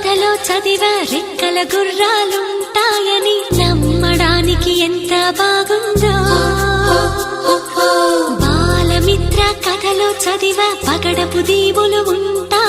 కథలో చదివా రెక్కల గుర్రాలుంటాయని నమ్మడానికి ఎంత బాగుందో బాలమిత్ర కథలో చదివా పగడపు దీవులు ఉంటాయి